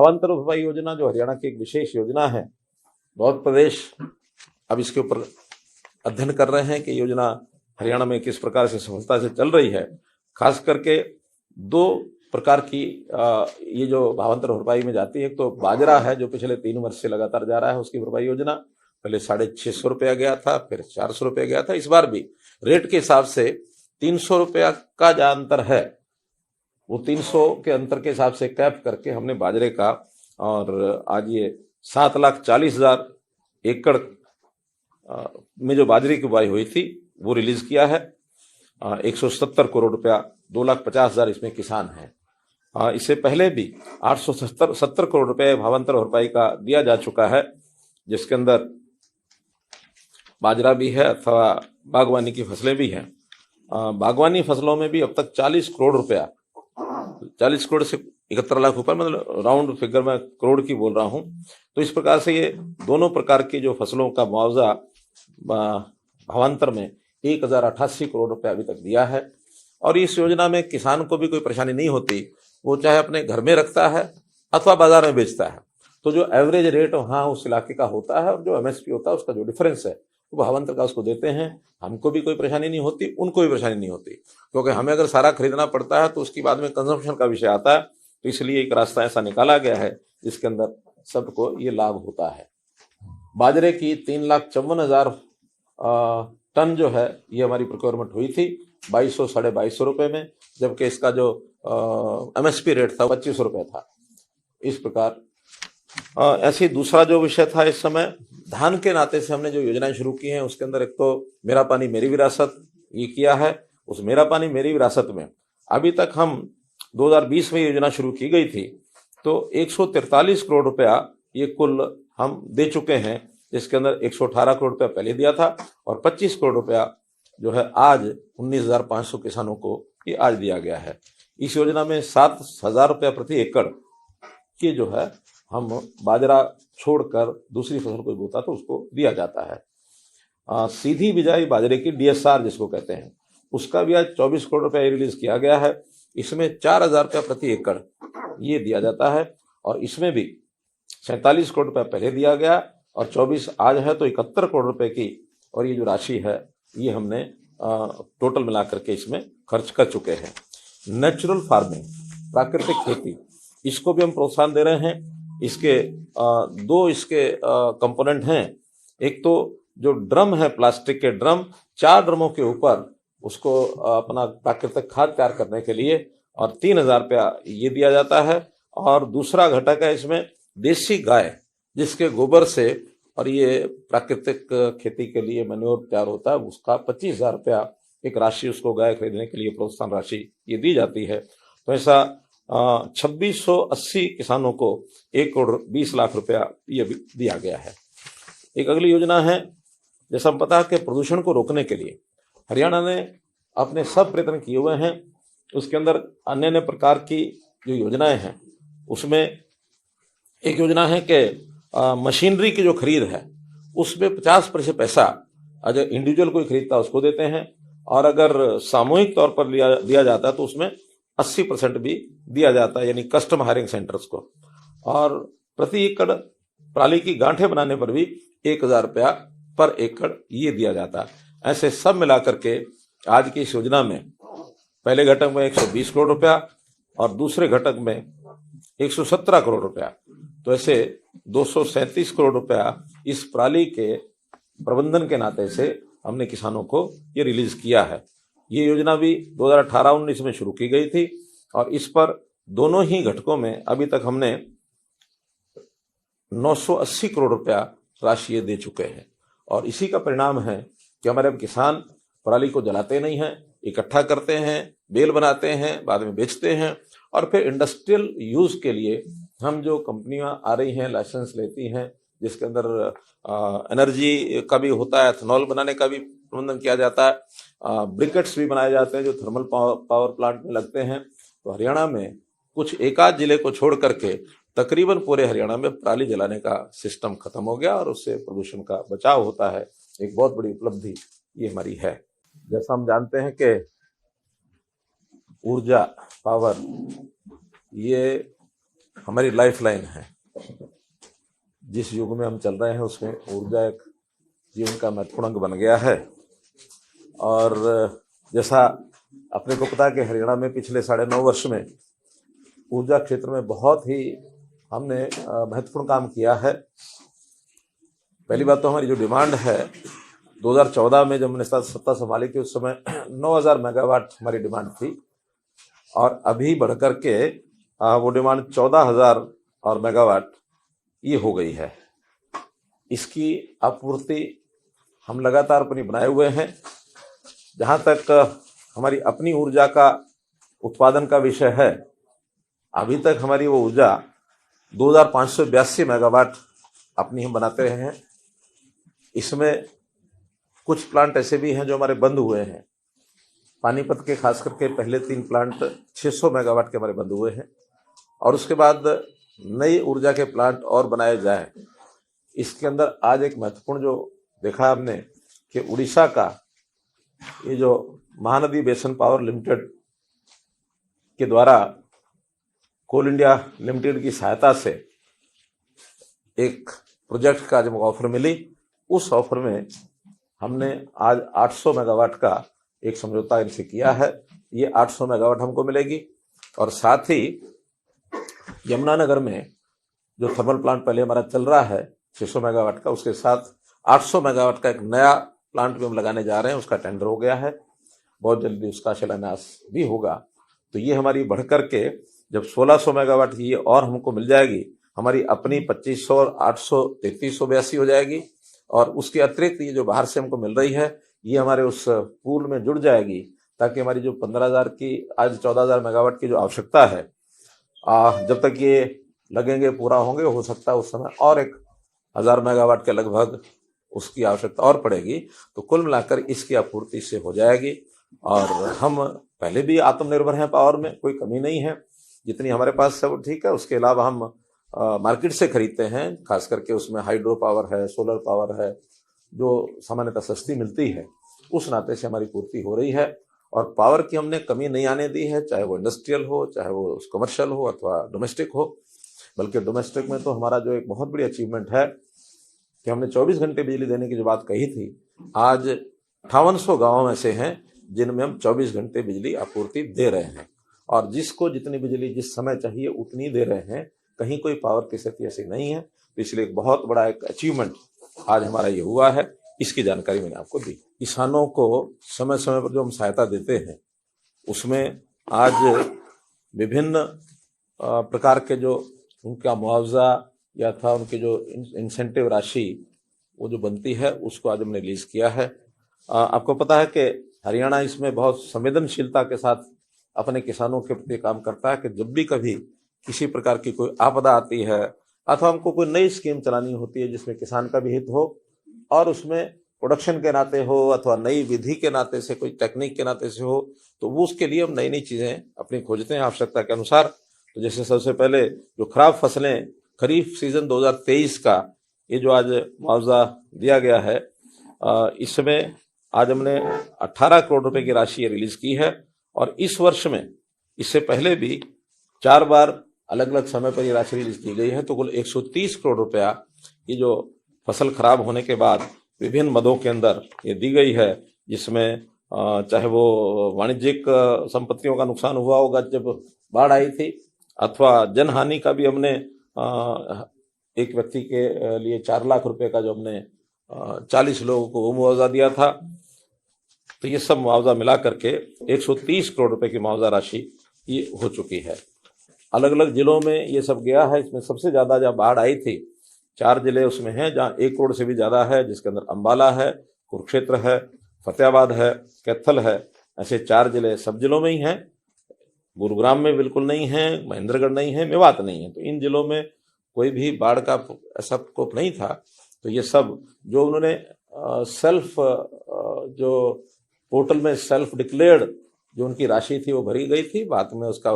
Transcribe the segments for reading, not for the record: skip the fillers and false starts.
भावांतर भरपाई योजना जो हरियाणा की एक विशेष योजना है, बहुत प्रदेश अब इसके ऊपर अध्ययन कर रहे हैं कि योजना हरियाणा में किस प्रकार से सफलता से चल रही है। खास करके दो प्रकार की ये जो भावांतर भरपाई में जाती है, एक तो बाजरा है जो पिछले 3 वर्ष से लगातार जा रहा है, उसकी भरपाई योजना पहले 650 रुपया गया था, फिर 400 रुपया गया था। इस बार भी रेट के हिसाब से 300 रुपया का जो अंतर है, वो 300 के अंतर के हिसाब से कैप करके हमने बाजरे का, और आज ये 7,40,000 एकड़ में जो बाजरे की बुआई हुई थी वो रिलीज किया है। 170 करोड़ रुपया, 2,50,000 इसमें किसान हैं। इससे पहले भी 870 करोड़ रुपए भावांतर भरपाई का दिया जा चुका है, जिसके अंदर बाजरा भी है अथवा बागवानी की फसलें भी हैं। बागवानी फसलों में भी अब तक 40 करोड़ रुपया, 40 करोड़ से 71 लाख रुपए, मतलब राउंड फिगर में करोड़ की बोल रहा हूं। तो इस प्रकार से ये दोनों प्रकार की जो फसलों का मुआवजा भावांतर में 1,088 करोड़ रुपए अभी तक दिया है। और इस योजना में किसान को भी कोई परेशानी नहीं होती, वो चाहे अपने घर में रखता है अथवा बाजार में बेचता है, तो जो एवरेज रेट वहाँ उस इलाके का होता है और जो एमएसपी होता है उसका जो डिफरेंस है वो भावांतर का उसको देते हैं। हमको भी कोई परेशानी नहीं होती, उनको भी परेशानी नहीं होती, क्योंकि हमें अगर सारा खरीदना पड़ता है तो उसकी बाद में कंजम्पशन का विषय आता है। तो इसलिए एक रास्ता ऐसा निकाला गया है जिसके अंदर सबको ये लाभ होता है। बाजरे की 3,54,000 टन जो है ये हमारी प्रोक्योरमेंट हुई थी 2200 साढ़े 2200 रुपए में, जबकि इसका जो एमएसपी रेट था 2500 रुपये था। इस प्रकार ऐसी दूसरा जो विषय था, इस समय धान के नाते से हमने जो योजनाएं शुरू की हैं उसके अंदर एक तो मेरा पानी मेरी विरासत ये किया है। उस मेरा पानी मेरी विरासत में अभी तक हम 2020 में योजना शुरू की गई थी तो 143 करोड़ रुपया ये कुल हम दे चुके हैं, जिसके अंदर 118 करोड़ रुपया पहले दिया था और 25 करोड़ रुपया जो है आज 19,500 किसानों को ये आज दिया गया है। इस योजना में 7,000 रुपया प्रति एकड़ की जो है हम बाजरा छोड़कर दूसरी फसल कोई बोता तो उसको दिया जाता है। सीधी बिजाई बाजरे की डीएसआर जिसको कहते हैं, उसका भी आज 24 करोड़ रुपया रिलीज किया गया है। इसमें 4,000 रुपया प्रति एकड़ ये दिया जाता है और इसमें भी 47 करोड़ रुपया पहले दिया गया और 24 आज है, तो 71 करोड़ रुपए की और ये जो राशि है ये हमने टोटल मिलाकर के इसमें खर्च कर चुके हैं। नेचुरल फार्मिंग, प्राकृतिक खेती, इसको भी हम प्रोत्साहन दे रहे हैं। इसके दो इसके कंपोनेंट हैं। एक तो जो ड्रम है, प्लास्टिक के ड्रम, 4 ड्रमों के ऊपर उसको अपना प्राकृतिक खाद तैयार करने के लिए और 3,000 रुपया ये दिया जाता है। और दूसरा घटक है इसमें देसी गाय जिसके गोबर से और ये प्राकृतिक खेती के लिए मैन्योर तैयार होता है, उसका 25,000 रुपया एक राशि उसको गाय खरीदने के लिए प्रोत्साहन राशि ये दी जाती है। तो ऐसा 2,680 किसानों को 1 करोड़ 20 लाख रुपया ये भी दिया गया है। एक अगली योजना है, जैसा हम पता है कि प्रदूषण को रोकने के लिए हरियाणा ने अपने सब प्रयत्न किए हुए हैं। उसके अंदर अन्य अन्य प्रकार की जो योजनाएं हैं, उसमें एक योजना है कि मशीनरी की जो खरीद है उसमें 50% पैसा अगर इंडिविजुअल कोई खरीदता है उसको देते हैं, और अगर सामूहिक तौर पर दिया जाता है तो उसमें 80% भी दिया जाता है, यानी कस्टम हायरिंग सेंटर्स को। और प्रति एकड़ पराली की गांठें बनाने पर भी 1,000 रुपया पर एकड़ ये दिया जाता है। ऐसे सब मिलाकर के आज की इस योजना में पहले घटक में 120 करोड़ रुपया और दूसरे घटक में 117 करोड़ रुपया, तो ऐसे 237 करोड़ रुपया इस पराली के प्रबंधन के नाते से हमने किसानों को ये रिलीज किया है। ये योजना भी 2018-19 में शुरू की गई थी और इस पर दोनों ही घटकों में अभी तक हमने 980 करोड़ रुपया राशि दे चुके हैं। और इसी का परिणाम है कि हमारे अब किसान पराली को जलाते नहीं हैं, इकट्ठा करते हैं, बेल बनाते हैं, बाद में बेचते हैं और फिर इंडस्ट्रियल यूज के लिए हम जो कंपनियां आ रही हैं लाइसेंस लेती हैं, जिसके अंदर एनर्जी का भी होता है, एथेनॉल बनाने का भी प्रबंधन किया जाता है, ब्रिकेट्स भी बनाए जाते हैं जो थर्मल पावर प्लांट में लगते हैं। तो हरियाणा में कुछ एक आध जिले को छोड़ करके तकरीबन पूरे हरियाणा में पराली जलाने का सिस्टम खत्म हो गया और उससे प्रदूषण का बचाव होता है। एक बहुत बड़ी उपलब्धि ये हमारी है। जैसा हम जानते हैं कि ऊर्जा, पावर, ये हमारी लाइफलाइन है। जिस युग में हम चल रहे हैं उसमें ऊर्जा एक जीवन का महत्वपूर्ण अंग बन गया है। और जैसा अपने को पता है कि हरियाणा में पिछले 9.5 वर्ष में ऊर्जा क्षेत्र में बहुत ही हमने महत्वपूर्ण काम किया है। पहली बात तो हमारी जो डिमांड है 2014 में जब हमने सत्ता संभाली थी उस समय 9000 मेगावाट हमारी डिमांड थी, और अभी बढ़कर के वो डिमांड 14000 और मेगावाट ये हो गई है। इसकी आपूर्ति हम लगातार अपनी बनाए हुए हैं। जहाँ तक हमारी अपनी ऊर्जा का उत्पादन का विषय है, अभी तक हमारी वो ऊर्जा 2582 मेगावाट अपनी हम बनाते रहे हैं। इसमें कुछ प्लांट ऐसे भी हैं जो हमारे बंद हुए हैं। पानीपत के खास करके पहले 3 प्लांट 600 मेगावाट के हमारे बंद हुए हैं, और उसके बाद नई ऊर्जा के प्लांट और बनाए जाएं। इसके अंदर आज एक महत्वपूर्ण जो देखा हमने कि उड़ीसा का ये जो महानदी बेसन पावर लिमिटेड के द्वारा कोल इंडिया लिमिटेड की सहायता से एक प्रोजेक्ट का जब ऑफर मिली, उस ऑफर में हमने आज 800 मेगावाट का एक समझौता इनसे किया है। ये 800 मेगावाट हमको मिलेगी, और साथ ही यमुनानगर में जो थर्मल प्लांट पहले हमारा चल रहा है 600 मेगावाट का, उसके साथ 800 मेगावाट का एक नया प्लांट भी हम लगाने जा रहे हैं। उसका टेंडर हो गया है, बहुत जल्दी उसका शिलान्यास भी होगा। तो ये हमारी बढ़कर के जब 1600 मेगावाट की ये और हमको मिल जाएगी, हमारी अपनी 2500 और 800 3382 हो जाएगी, और उसके अतिरिक्त ये जो बाहर से हमको मिल रही है ये हमारे उस पूल में जुड़ जाएगी, ताकि हमारी जो 15000 की आज 14000 मेगावाट की जो आवश्यकता है, जब तक ये लगेंगे पूरा होंगे, हो सकता है उस समय और 1000 मेगावाट के लगभग उसकी आवश्यकता और पड़ेगी। तो कुल मिलाकर इसकी आपूर्ति से हो जाएगी, और हम पहले भी आत्मनिर्भर हैं, पावर में कोई कमी नहीं है। जितनी हमारे पास है वो ठीक है। उसके अलावा हम मार्केट से खरीदते हैं, खास करके उसमें हाइड्रो पावर है, सोलर पावर है, जो सामान्यतः सस्ती मिलती है। उस नाते से हमारी पूर्ति हो रही है, और पावर की हमने कमी नहीं आने दी है, चाहे वो इंडस्ट्रियल हो, चाहे वो कमर्शियल हो अथवा डोमेस्टिक हो। बल्कि डोमेस्टिक में तो हमारा जो एक बहुत बड़ी अचीवमेंट है कि हमने 24 घंटे बिजली देने की जो बात कही थी, आज 5800 गाँव ऐसे हैं जिनमें हम 24 घंटे बिजली आपूर्ति दे रहे हैं, और जिसको जितनी बिजली जिस समय चाहिए उतनी दे रहे हैं। कहीं कोई पावर की स्थिति ऐसी नहीं है। तो इसलिए एक बहुत बड़ा एक अचीवमेंट आज हमारा ये हुआ है। इसकी जानकारी मैंने आपको दी। किसानों को समय समय पर जो हम सहायता देते हैं उसमें आज विभिन्न प्रकार के जो उनका मुआवजा या था, उनकी जो इंसेंटिव राशि वो जो बनती है, उसको आज हमने रिलीज किया है। आपको पता है कि हरियाणा इसमें बहुत संवेदनशीलता के साथ अपने किसानों के प्रति काम करता है कि जब भी कभी किसी प्रकार की कोई आपदा आती है अथवा हमको कोई नई स्कीम चलानी होती है जिसमें किसान का भी हित हो, और उसमें प्रोडक्शन के नाते हो अथवा नई विधि के नाते से, कोई टेक्निक के नाते से हो, तो वो उसके लिए हम नई नई चीज़ें अपनी खोजते हैं आवश्यकता के अनुसार। तो जैसे सबसे पहले जो खराब फसलें खरीफ सीजन 2023 का ये जो आज मुआवजा दिया गया है, इसमें आज हमने 18 करोड़ रुपए की राशि रिलीज की है। और इस वर्ष में इससे पहले भी 4 बार अलग अलग समय पर ये राशि रिलीज की गई है। तो कुल 130 करोड़ रुपया ये जो फसल खराब होने के बाद विभिन्न मदों के अंदर ये दी गई है, जिसमें चाहे वो वाणिज्यिक संपत्तियों का नुकसान हुआ होगा जब बाढ़ आई थी, अथवा जनहानि का भी हमने एक व्यक्ति के लिए 4 लाख रुपए का जो हमने 40 लोगों को वो मुआवजा दिया था। तो ये सब मुआवजा मिला करके 130 करोड़ रुपए की मुआवजा राशि ये हो चुकी है। अलग अलग जिलों में ये सब गया है। इसमें सबसे ज़्यादा जब बाढ़ आई थी 4 जिले उसमें हैं जहाँ 1 करोड़ से भी ज़्यादा है, जिसके अंदर अंबाला है, कुरुक्षेत्र है, फतेहाबाद है, कैथल है। ऐसे 4 जिले सब जिलों में ही हैं। गुरुग्राम में बिल्कुल नहीं है, महेंद्रगढ़ नहीं है, मेवात नहीं है। तो इन जिलों में कोई भी बाढ़ का ऐसा प्रकोप नहीं था। तो ये सब जो उन्होंने सेल्फ जो पोर्टल में सेल्फ डिक्लेयर्ड जो उनकी राशि थी वो भरी गई थी, बाद में उसका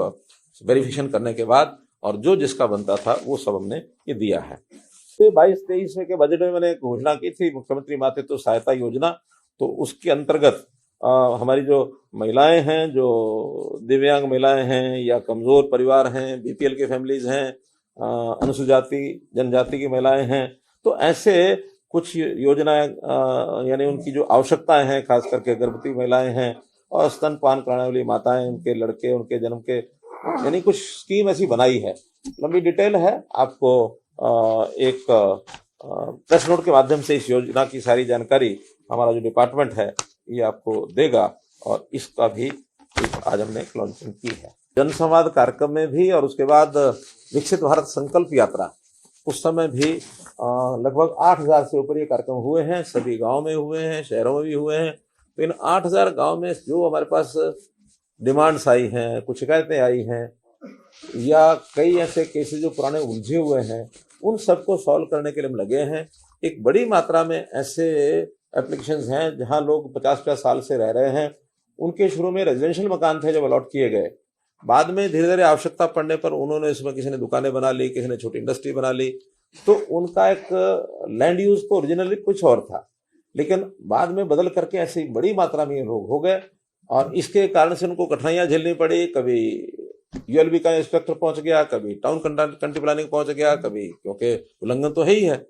वेरिफिकेशन करने के बाद, और जो जिसका बनता था वो सब हमने ये दिया है। 22-23 के बजट में मैंने एक घोषणा की थी, मुख्यमंत्री मातृत्व सहायता योजना। तो उसके अंतर्गत हमारी जो महिलाएं हैं, जो दिव्यांग महिलाएं हैं या कमजोर परिवार हैं, बीपीएल के फैमिलीज हैं, अनुसूचित जाति जनजाति की महिलाएं हैं। तो ऐसे कुछ योजनाएं, यानी उनकी जो आवश्यकताएं हैं, खास करके गर्भवती महिलाएं हैं और स्तनपान कराने वाली माताएं, उनके लड़के, उनके जन्म के, यानी कुछ स्कीम ऐसी बनाई है। लंबी डिटेल है, आपको एक प्रेस नोट के माध्यम से इस योजना की सारी जानकारी हमारा जो डिपार्टमेंट है ये आपको देगा, और इसका भी आज हमने लॉन्चिंग की है। जनसंवाद कार्यक्रम में भी, और उसके बाद विकसित भारत संकल्प यात्रा, उस समय भी लगभग 8,000 से ऊपर ये कार्यक्रम हुए हैं। सभी गांव में हुए हैं, शहरों में भी हुए हैं। तो इन 8,000 गांव में जो हमारे पास डिमांड्स आई हैं, कुछ शिकायतें आई हैं, या कई ऐसे केसेस जो पुराने उलझे हुए हैं, उन सबको सॉल्व करने के लिए हम लगे हैं। एक बड़ी मात्रा में ऐसे एप्लीकेशंस हैं जहां लोग 50-50 साल से रह रहे हैं। उनके शुरू में रेजिडेंशियल मकान थे जब अलॉट किए गए, बाद में धीरे धीरे आवश्यकता पड़ने पर उन्होंने इसमें किसी ने दुकानें बना ली, किसी ने छोटी इंडस्ट्री बना ली। तो उनका एक लैंड यूज तो ओरिजिनली कुछ और था, लेकिन बाद में बदल करके ऐसी बड़ी मात्रा में लोग हो गए, और इसके कारण से उनको कठिनाइयां झेलनी पड़ी। कभी यूएलबी का इंस्पेक्टर पहुंच गया, कभी टाउन कंट्री प्लानिंग पहुंच गया, कभी, क्योंकि उल्लंघन तो है ही है।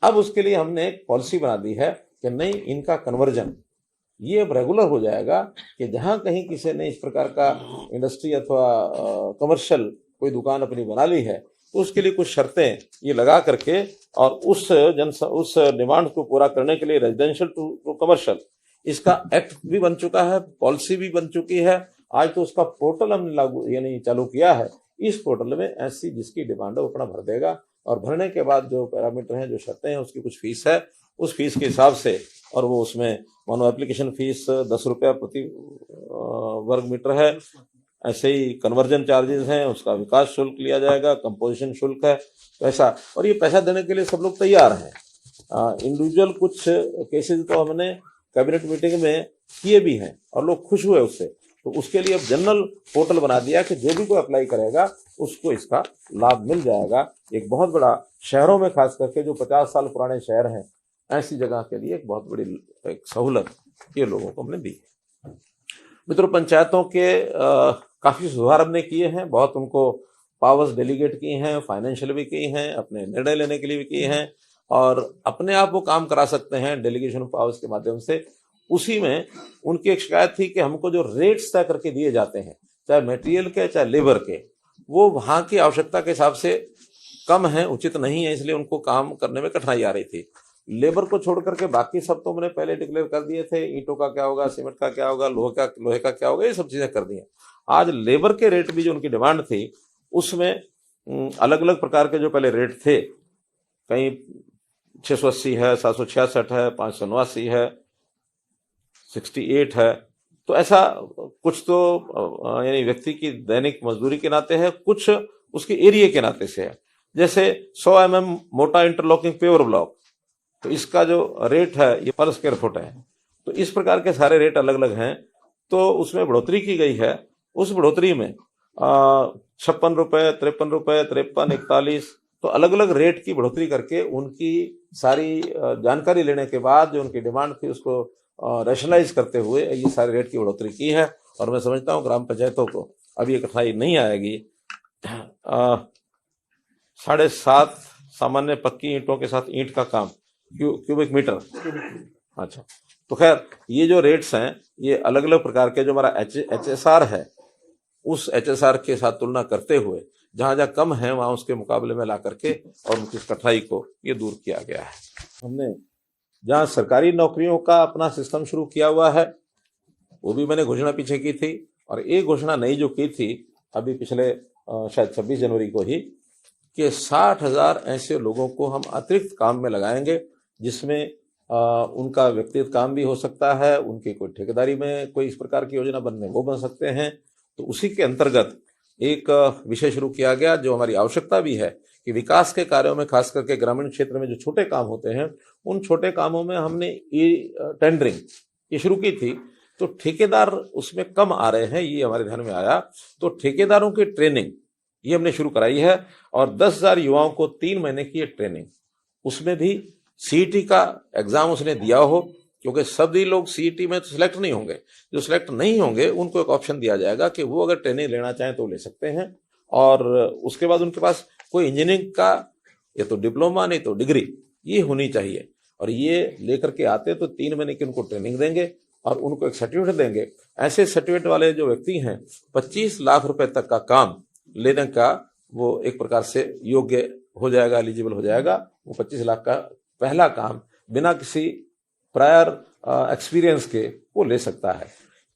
अब उसके लिए हमने एक पॉलिसी बना दी है कि नहीं, इनका कन्वर्जन ये अब रेगुलर हो जाएगा, कि जहां कहीं किसी ने इस प्रकार का इंडस्ट्री अथवा कमर्शियल कोई दुकान अपनी बना ली है, तो उसके लिए कुछ शर्तें ये लगा करके, और उस डिमांड को पूरा करने के लिए रेजिडेंशियल टू कमर्शियल, इसका एक्ट भी बन चुका है, पॉलिसी भी बन चुकी है। आज तो उसका पोर्टल हमने लागू यानी चालू किया है। इस पोर्टल में ऐसी जिसकी डिमांड है वो अपना भर देगा, और भरने के बाद जो पैरामीटर हैं, जो शर्तें हैं, उसकी कुछ फीस है, उस फीस के हिसाब से, और वो उसमें मानो एप्लीकेशन फीस 10 रुपया प्रति वर्ग मीटर है, ऐसे ही कन्वर्जन चार्जेस हैं, उसका विकास शुल्क लिया जाएगा, कंपोजिशन शुल्क है, पैसा, और ये पैसा देने के लिए सब लोग तैयार हैं। इंडिविजुअल कुछ केसेस तो हमने कैबिनेट मीटिंग में किए भी हैं और लोग खुश हुए उससे। तो उसके लिए अब जनरल पोर्टल बना दिया कि जो भी कोई अप्लाई करेगा उसको इसका लाभ मिल जाएगा। एक बहुत बड़ा, शहरों में खास करके जो 50 साल पुराने शहर हैं, ऐसी जगह के लिए एक बहुत बड़ी एक सहूलत ये लोगों को हमने दी है। मित्रों, पंचायतों के काफ़ी सुधार हमने किए हैं, बहुत उनको पावर्स डेलीगेट किए हैं, फाइनेंशियल भी किए हैं, अपने निर्णय लेने के लिए भी किए हैं, और अपने आप वो काम करा सकते हैं डेलीगेशन पावर्स के माध्यम से। उसी में उनकी एक शिकायत थी कि हमको जो रेट्स तय करके दिए जाते हैं, चाहे मटेरियल के चाहे लेबर के, वो वहाँ की आवश्यकता के हिसाब से कम है, उचित नहीं है, इसलिए उनको काम करने में कठिनाई आ रही थी। लेबर को छोड़ करके बाकी सब तो मैंने पहले डिक्लेयर कर दिए थे, ईंटों का क्या होगा, सीमेंट का क्या होगा, लोहे का क्या होगा, ये सब चीज़ें कर दी हैं। आज लेबर के रेट भी जो उनकी डिमांड थी, उसमें अलग अलग प्रकार के जो पहले रेट थे, कहीं 680 है, 766 है, 589 है, 68 है। तो ऐसा कुछ तो यानी व्यक्ति की दैनिक मजदूरी के नाते है, कुछ उसके एरिया के नाते से है। जैसे 100 mm मोटा इंटरलॉकिंग पेवर ब्लॉक, तो इसका जो रेट है ये पर स्क्वायर फुट है। तो इस प्रकार के सारे रेट अलग अलग हैं। तो उसमें बढ़ोतरी की गई है। उस बढ़ोतरी में 56 रुपये, 53 रुपये, 53, 41, तो अलग अलग रेट की बढ़ोतरी करके उनकी सारी जानकारी लेने के बाद जो उनकी डिमांड थी उसको रैशनलाइज करते हुए ये सारे रेट की बढ़ोतरी की है। और मैं समझता हूँ ग्राम पंचायतों को अब ये कठिनाई नहीं आएगी। 7.5 सामान्य पक्की ईंटों के साथ ईंट का काम क्यूबिक मीटर। अच्छा, तो खैर ये जो रेट्स हैं ये अलग अलग प्रकार के, जो हमारा HSR है उस HSR के साथ तुलना करते हुए जहाँ जहाँ कम है वहाँ उसके मुकाबले में ला करके और उनकी कठिनाई को ये दूर किया गया है। हमने जहाँ सरकारी नौकरियों का अपना सिस्टम शुरू किया हुआ है वो भी मैंने घोषणा पीछे की थी, और एक घोषणा नई जो की थी अभी पिछले शायद 26 जनवरी को ही, कि 60,000 ऐसे लोगों को हम अतिरिक्त काम में लगाएंगे, जिसमें उनका व्यक्तिगत काम भी हो सकता है, उनकी कोई ठेकेदारी में कोई इस प्रकार की योजना बनने वो बन सकते हैं। तो उसी के अंतर्गत एक विषय शुरू किया गया जो हमारी आवश्यकता भी है कि विकास के कार्यों में खास करके ग्रामीण क्षेत्र में जो छोटे काम होते हैं उन छोटे कामों में हमने टेंडरिंग ये शुरू की थी। तो ठेकेदार उसमें कम आ रहे हैं, ये हमारे ध्यान में आया, तो ठेकेदारों की ट्रेनिंग ये हमने शुरू कराई है, और 10,000 युवाओं को 3 महीने की ट्रेनिंग, उसमें भी CET का एग्जाम उसने दिया हो, क्योंकि सभी लोग CET में तो सिलेक्ट नहीं होंगे। जो सिलेक्ट नहीं होंगे उनको एक ऑप्शन दिया जाएगा कि वो अगर ट्रेनिंग लेना चाहें तो ले सकते हैं, और उसके बाद उनके पास कोई इंजीनियरिंग का या तो डिप्लोमा नहीं तो डिग्री ये होनी चाहिए, और ये लेकर के आते तो 3 महीने की उनको ट्रेनिंग देंगे और उनको एक सर्टिफिकेट देंगे। ऐसे सर्टिफिकेट वाले जो व्यक्ति हैं 25 लाख रुपए तक का काम लेने का वो एक प्रकार से योग्य हो जाएगा, एलिजिबल हो जाएगा। वो 25 लाख का पहला काम बिना किसी प्रायर एक्सपीरियंस के वो ले सकता है।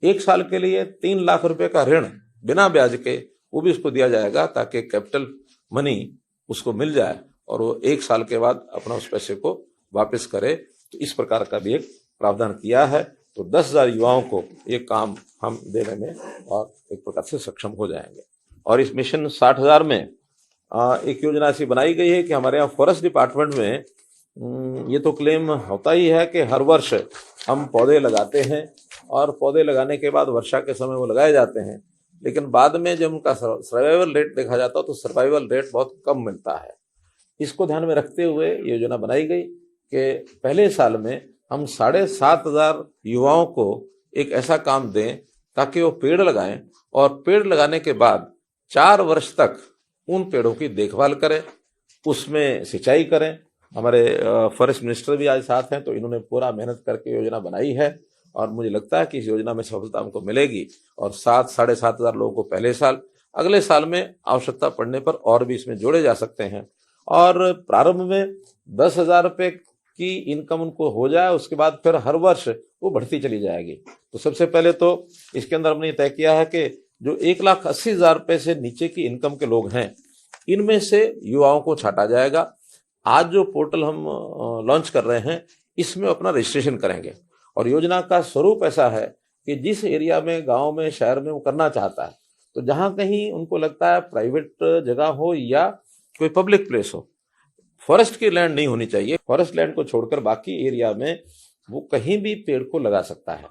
1 साल के लिए 3 लाख रुपए का ऋण बिना ब्याज के वो भी उसको दिया जाएगा, ताकि कैपिटल मनी उसको मिल जाए और वो 1 साल के बाद अपना उस पैसे को वापस करे। तो इस प्रकार का भी एक प्रावधान किया है। तो 10,000 युवाओं को ये काम हम देने में और एक प्रकार से सक्षम हो जाएंगे। और इस मिशन 60,000 में एक योजना ऐसी बनाई गई है कि हमारे यहाँ फॉरेस्ट डिपार्टमेंट में ये तो क्लेम होता ही है कि हर वर्ष हम पौधे लगाते हैं और पौधे लगाने के बाद वर्षा के समय वो लगाए जाते हैं, लेकिन बाद में जब उनका सर्वाइवल रेट देखा जाता है तो सर्वाइवल रेट बहुत कम मिलता है। इसको ध्यान में रखते हुए योजना बनाई गई कि पहले साल में हम 7,500 युवाओं को एक ऐसा काम दें ताकि वो पेड़ लगाएं और पेड़ लगाने के बाद 4 वर्ष तक उन पेड़ों की देखभाल करें, उसमें सिंचाई करें। हमारे फॉरेस्ट मिनिस्टर भी आज साथ हैं, तो इन्होंने पूरा मेहनत करके योजना बनाई है और मुझे लगता है कि इस योजना में सफलता हमको मिलेगी। और 7,500 लोगों को पहले साल, अगले साल में आवश्यकता पड़ने पर और भी इसमें जोड़े जा सकते हैं। और प्रारंभ में 10,000 रुपये की इनकम उनको हो जाए, उसके बाद फिर हर वर्ष वो बढ़ती चली जाएगी। तो सबसे पहले तो इसके अंदर हमने तय किया है कि जो 1,80,000 रुपये से नीचे की इनकम के लोग हैं, इनमें से युवाओं को छांटा जाएगा। आज जो पोर्टल हम लॉन्च कर रहे हैं, इसमें अपना रजिस्ट्रेशन करेंगे और योजना का स्वरूप ऐसा है कि जिस एरिया में, गांव में, शहर में वो करना चाहता है, तो जहां कहीं उनको लगता है प्राइवेट जगह हो या कोई पब्लिक प्लेस हो, फॉरेस्ट की लैंड नहीं होनी चाहिए, फॉरेस्ट लैंड को छोड़कर बाकी एरिया में वो कहीं भी पेड़ को लगा सकता है।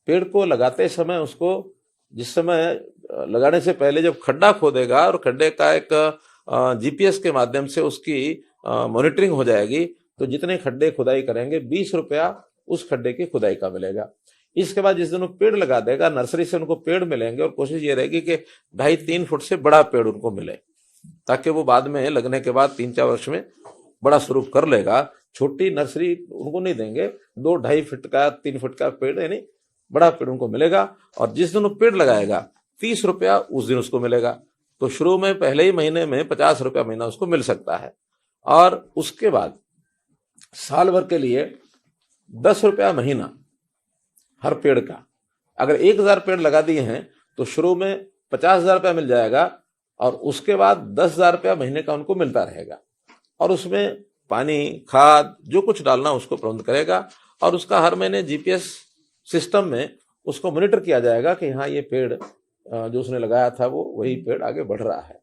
पेड़ को लगाते समय उसको जिस समय लगाने से पहले जब खड्डा खोदेगा और खड्डे का एक जीपीएस के माध्यम से उसकी मॉनिटरिंग हो जाएगी, तो जितने खड्डे खुदाई करेंगे 20 रुपया उस खड्डे की खुदाई का मिलेगा। इसके बाद जिस दिन वो पेड़ लगा देगा, नर्सरी से उनको पेड़ मिलेंगे और कोशिश ये रहेगी कि 2.5-3 फुट से बड़ा पेड़ उनको मिले, ताकि वो बाद में लगने के बाद 3-4 वर्ष में बड़ा स्वरूप कर लेगा। छोटी नर्सरी उनको नहीं देंगे, 2-2.5 फीट का, 3 फुट का पेड़ यानी बड़ा पेड़ उनको मिलेगा। और जिस दिन वो पेड़ लगाएगा 30 रुपया उस दिन उसको मिलेगा। तो शुरू में पहले ही महीने में 50 रुपया महीना उसको मिल सकता है। और उसके बाद साल भर के लिए 10 रुपया महीना हर पेड़ का। अगर 1,000 पेड़ लगा दिए हैं तो शुरू में 50,000 रुपया मिल जाएगा और उसके बाद 10,000 रुपया महीने का उनको मिलता रहेगा। और उसमें पानी, खाद जो कुछ डालना उसको प्रबंध करेगा और उसका हर महीने जीपीएस सिस्टम में उसको मॉनिटर किया जाएगा कि हाँ ये पेड़ जो उसने लगाया था वो वही पेड़ आगे बढ़ रहा है।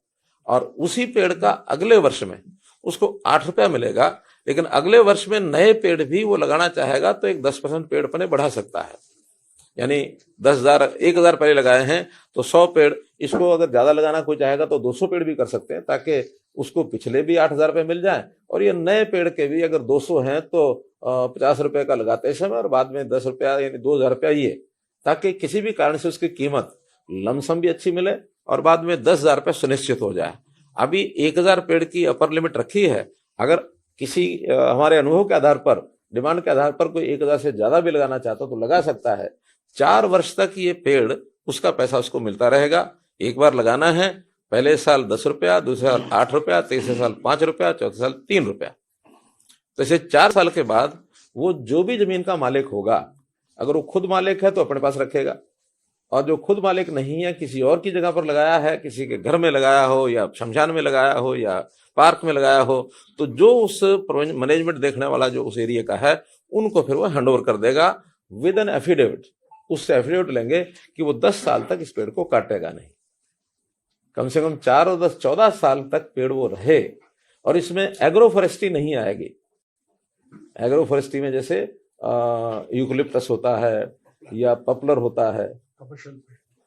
और उसी पेड़ का अगले वर्ष में उसको 8 रुपया मिलेगा, लेकिन अगले वर्ष में नए पेड़ भी वो लगाना चाहेगा तो एक 10% पेड़ अपने बढ़ा सकता है। यानी 1,000 पहले लगाए हैं तो 100 पेड़, इसको अगर ज्यादा लगाना कोई चाहेगा तो 200 पेड़ भी कर सकते हैं, ताकि उसको पिछले भी 8,000 रुपये मिल जाए और ये नए पेड़ के भी अगर 200 हैं तो 50 रुपए का लगाते समय और बाद में 10 रुपया यानी 2,000 रुपया, ये ताकि किसी भी कारण से उसकी कीमत लमसम भी अच्छी मिले और बाद में 10,000 रुपये सुनिश्चित हो जाए। अभी 1,000 पेड़ की अपर लिमिट रखी है। अगर किसी हमारे अनुभव के आधार पर, डिमांड के आधार पर कोई 1,000 से ज्यादा भी लगाना चाहता तो लगा सकता है। 4 वर्ष तक ये पेड़, उसका पैसा उसको मिलता रहेगा। एक बार लगाना है, पहले साल 10 रुपया, दूसरे साल 8 रुपया, तीसरे साल 5 रुपया, चौथे साल 3 रुपया। तो इसे 4 साल के बाद वो जो भी जमीन का मालिक होगा, अगर वो खुद मालिक है तो अपने पास रखेगा, और जो खुद मालिक नहीं है, किसी और की जगह पर लगाया है, किसी के घर में लगाया हो या शमशान में लगाया हो या पार्क में लगाया हो, तो जो उस मैनेजमेंट देखने वाला जो उस एरिया का है, उनको फिर वो हैंड ओवर कर देगा विद एन एफिडेविट। उससे एफिडेविट लेंगे कि वो 10 साल तक इस पेड़ को काटेगा नहीं, कम से कम 4 और 10 14 साल तक पेड़ वो रहे। और इसमें एग्रो फॉरेस्ट्री नहीं आएगी। एग्रो फॉरेस्ट्री में जैसे यूकलिप्टस होता है या पॉपुलर होता है,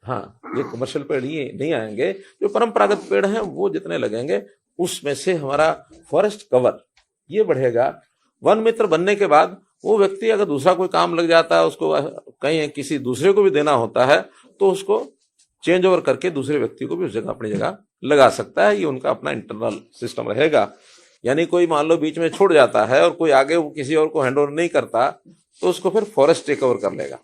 हाँ, ये कमर्शियल पेड़ ये नहीं आएंगे। जो परंपरागत पेड़ हैं वो जितने लगेंगे, उसमें से हमारा फॉरेस्ट कवर ये बढ़ेगा। वन मित्र बनने के बाद वो व्यक्ति अगर दूसरा कोई काम लग जाता है, उसको कहीं किसी दूसरे को भी देना होता है, तो उसको चेंज ओवर करके दूसरे व्यक्ति को भी उस जगह अपनी जगह लगा सकता है, ये उनका अपना इंटरनल सिस्टम रहेगा। यानी कोई मान लो बीच में छूट जाता है और कोई आगे वो किसी और को हैंड ओवर नहीं करता, तो उसको फिर फॉरेस्ट टेक ओवर कर लेगा।